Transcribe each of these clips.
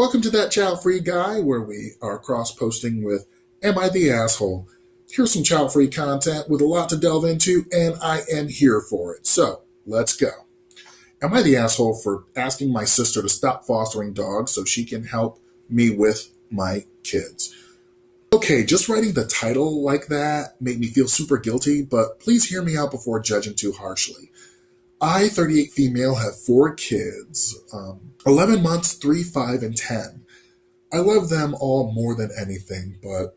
Welcome to that child-free guy where we are cross-posting with Am I the Asshole? Here's some child-free content with a lot to delve into, and I am here for it. So, let's go. Am I the asshole for asking my sister to stop fostering dogs so she can help me with my kids? Okay, just writing the title like that made me feel super guilty, but please hear me out before judging too harshly. I, 38 female, have 4 kids, 11 months, 3, 5, and 10. I love them all more than anything, but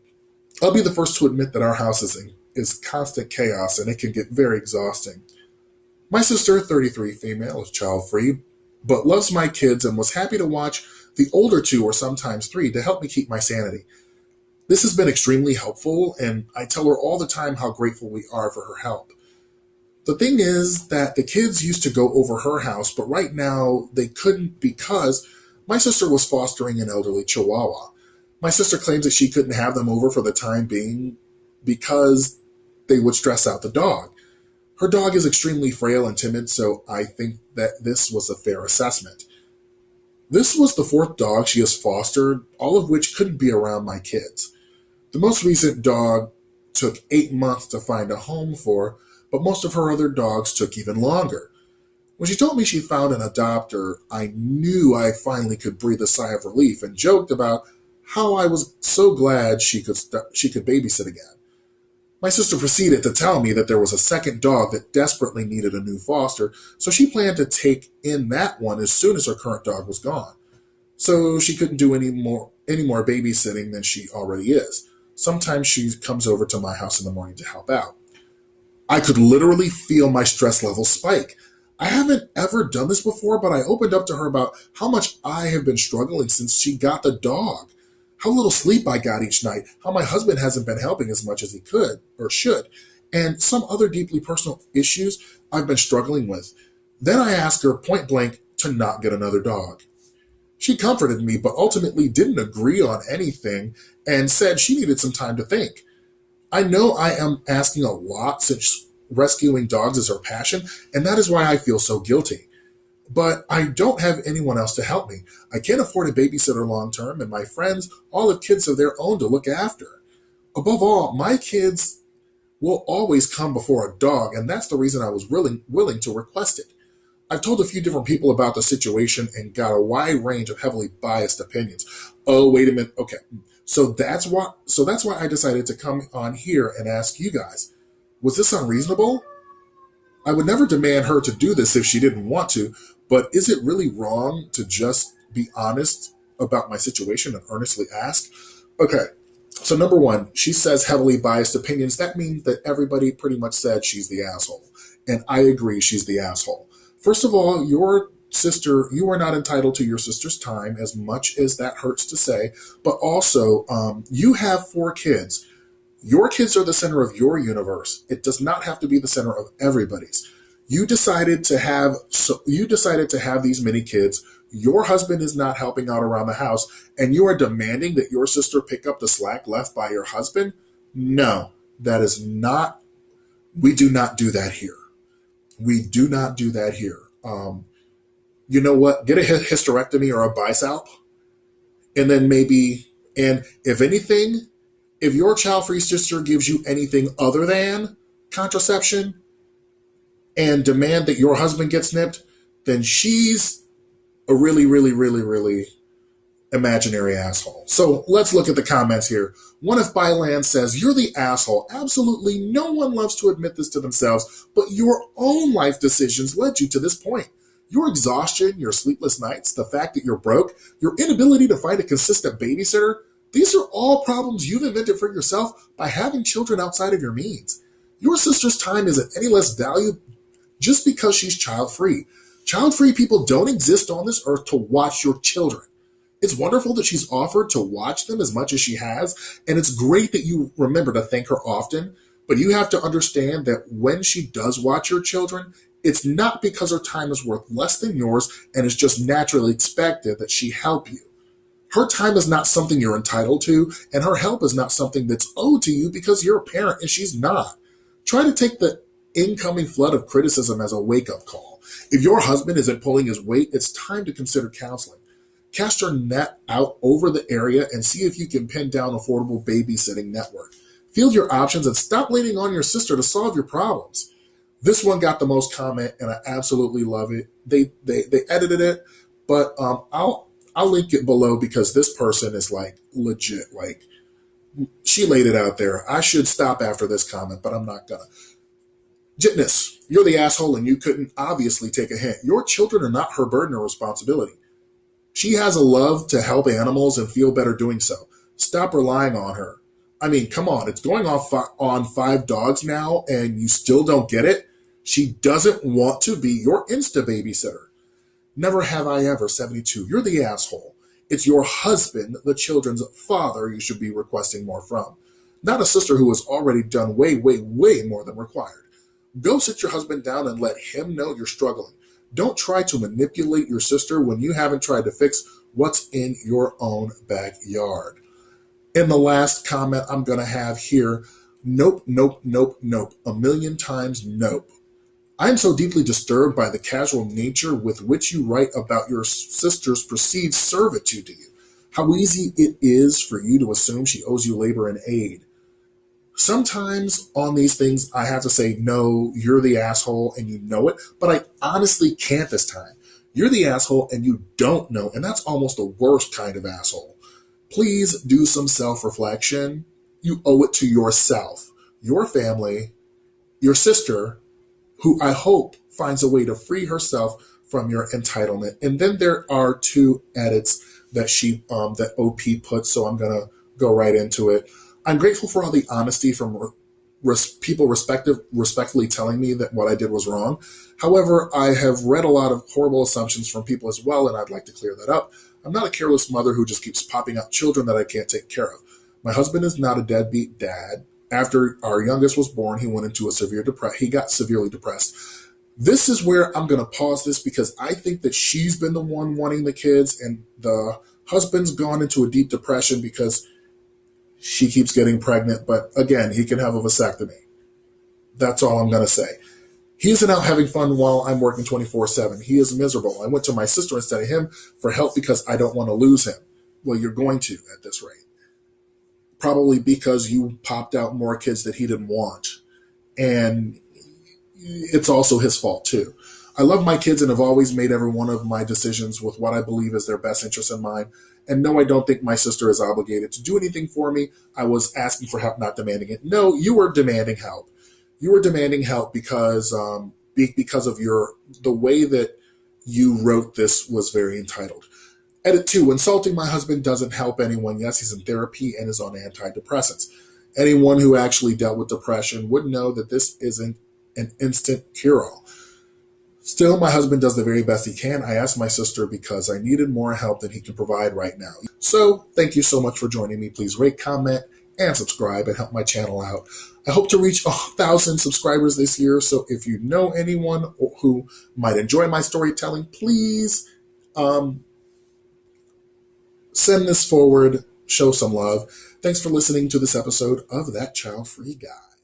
I'll be the first to admit that our house is constant chaos and it can get very exhausting. My sister, 33 female, is child-free, but loves my kids and was happy to watch the older 2 or sometimes 3 to help me keep my sanity. This has been extremely helpful, and I tell her all the time how grateful we are for her help. The thing is that the kids used to go over her house, but right now they couldn't because my sister was fostering an elderly Chihuahua. My sister claims that she couldn't have them over for the time being because they would stress out the dog. Her dog is extremely frail and timid, so I think that this was a fair assessment. This was the 4th dog she has fostered, all of which couldn't be around my kids. The most recent dog took 8 months to find a home for, but most of her other dogs took even longer. When she told me she found an adopter, I knew I finally could breathe a sigh of relief and joked about how I was so glad she could babysit again. My sister proceeded to tell me that there was a second dog that desperately needed a new foster, so she planned to take in that one as soon as her current dog was gone. So she couldn't do any more babysitting than she already is. Sometimes she comes over to my house in the morning to help out. I could literally feel my stress level spike. I haven't ever done this before, but I opened up to her about how much I have been struggling since she got the dog, how little sleep I got each night, how my husband hasn't been helping as much as he could or should, and some other deeply personal issues I've been struggling with. Then I asked her point blank to not get another dog. She comforted me, but ultimately didn't agree on anything and said she needed some time to think. I know I am asking a lot since rescuing dogs is her passion, and that is why I feel so guilty. But I don't have anyone else to help me. I can't afford a babysitter long term, and my friends all have kids of their own to look after. Above all, my kids will always come before a dog, and that's the reason I was willing to request it. I've told a few different people about the situation and got a wide range of heavily biased opinions. Oh, wait a minute. Okay. So that's why I decided to come on here and ask you guys, was this unreasonable? I would never demand her to do this if she didn't want to, but is it really wrong to just be honest about my situation and earnestly ask? Okay. So number 1, she says heavily biased opinions. That means that everybody pretty much said she's the asshole. And I agree she's the asshole. First of all, your sister, you are not entitled to your sister's time, as much as that hurts to say, but also you have 4 kids. Your kids are the center of your universe. It does not have to be the center of everybody's. You decided to have these many kids. Your husband is not helping out around the house, and you are demanding that your sister pick up the slack left by your husband? No, that is not. We do not do that here. We do not do that here. You know what? Get a hysterectomy or a bisalp, and then and if anything, if your child-free sister gives you anything other than contraception and demand that your husband gets nipped, then she's a really, really, really, really imaginary asshole. So let's look at the comments here. One of Byland says, you're the asshole. Absolutely no one loves to admit this to themselves, but your own life decisions led you to this point. Your exhaustion, your sleepless nights, the fact that you're broke, your inability to find a consistent babysitter, these are all problems you've invented for yourself by having children outside of your means. Your sister's time isn't any less valued just because she's child-free. Child-free people don't exist on this earth to watch your children. It's wonderful that she's offered to watch them as much as she has, and it's great that you remember to thank her often, but you have to understand that when she does watch your children, it's not because her time is worth less than yours and it's just naturally expected that she help you. Her time is not something you're entitled to, and her help is not something that's owed to you because you're a parent and she's not. Try to take the incoming flood of criticism as a wake-up call. If your husband isn't pulling his weight, it's time to consider counseling. Cast your net out over the area and see if you can pin down affordable babysitting network. Field your options and stop leaning on your sister to solve your problems. This one got the most comment, and I absolutely love it. They edited it, but I'll link it below because this person is like legit. Like, she laid it out there. I should stop after this comment, but I'm not gonna. Jitness, you're the asshole and you couldn't obviously take a hint. Your children are not her burden or responsibility. She has a love to help animals and feel better doing so. Stop relying on her. I mean, come on, it's going off on 5 dogs now and you still don't get it? She doesn't want to be your insta babysitter. Never have I ever, 72. You're the asshole. It's your husband, the children's father, you should be requesting more from. Not a sister who has already done way, way, way more than required. Go sit your husband down and let him know you're struggling. Don't try to manipulate your sister when you haven't tried to fix what's in your own backyard. In the last comment I'm going to have here, nope, nope, nope, nope. A million times nope. I am so deeply disturbed by the casual nature with which you write about your sister's perceived servitude to you. How easy it is for you to assume she owes you labor and aid. Sometimes on these things, I have to say, no, you're the asshole and you know it, but I honestly can't this time. You're the asshole and you don't know, and that's almost the worst kind of asshole. Please do some self-reflection. You owe it to yourself, your family, your sister, who I hope finds a way to free herself from your entitlement. And then there are 2 edits that that OP put, so I'm gonna go right into it. I'm grateful for all the honesty from people respectfully telling me that what I did was wrong. However, I have read a lot of horrible assumptions from people as well, and I'd like to clear that up. I'm not a careless mother who just keeps popping out children that I can't take care of. My husband is not a deadbeat dad. After our youngest was born, he went into he got severely depressed. This is where I'm going to pause this because I think that she's been the one wanting the kids, and the husband's gone into a deep depression because she keeps getting pregnant, but again, he can have a vasectomy. That's all I'm going to say. He isn't out having fun while I'm working 24/7. He is miserable. I went to my sister instead of him for help because I don't want to lose him. Well, you're going to at this rate. Probably because you popped out more kids that he didn't want. And it's also his fault too. I love my kids and have always made every one of my decisions with what I believe is their best interest in mind. And no, I don't think my sister is obligated to do anything for me. I was asking for help, not demanding it. No, you were demanding help. You were demanding help because of the way that you wrote this was very entitled. Edit 2, insulting my husband doesn't help anyone. Yes, he's in therapy and is on antidepressants. Anyone who actually dealt with depression would know that this isn't an instant cure-all. Still, my husband does the very best he can. I asked my sister because I needed more help than he can provide right now. So, thank you so much for joining me. Please rate, comment, and subscribe and help my channel out. I hope to reach 1,000 subscribers this year, so if you know anyone who might enjoy my storytelling, please send this forward, show some love. Thanks for listening to this episode of That Child-Free Guy.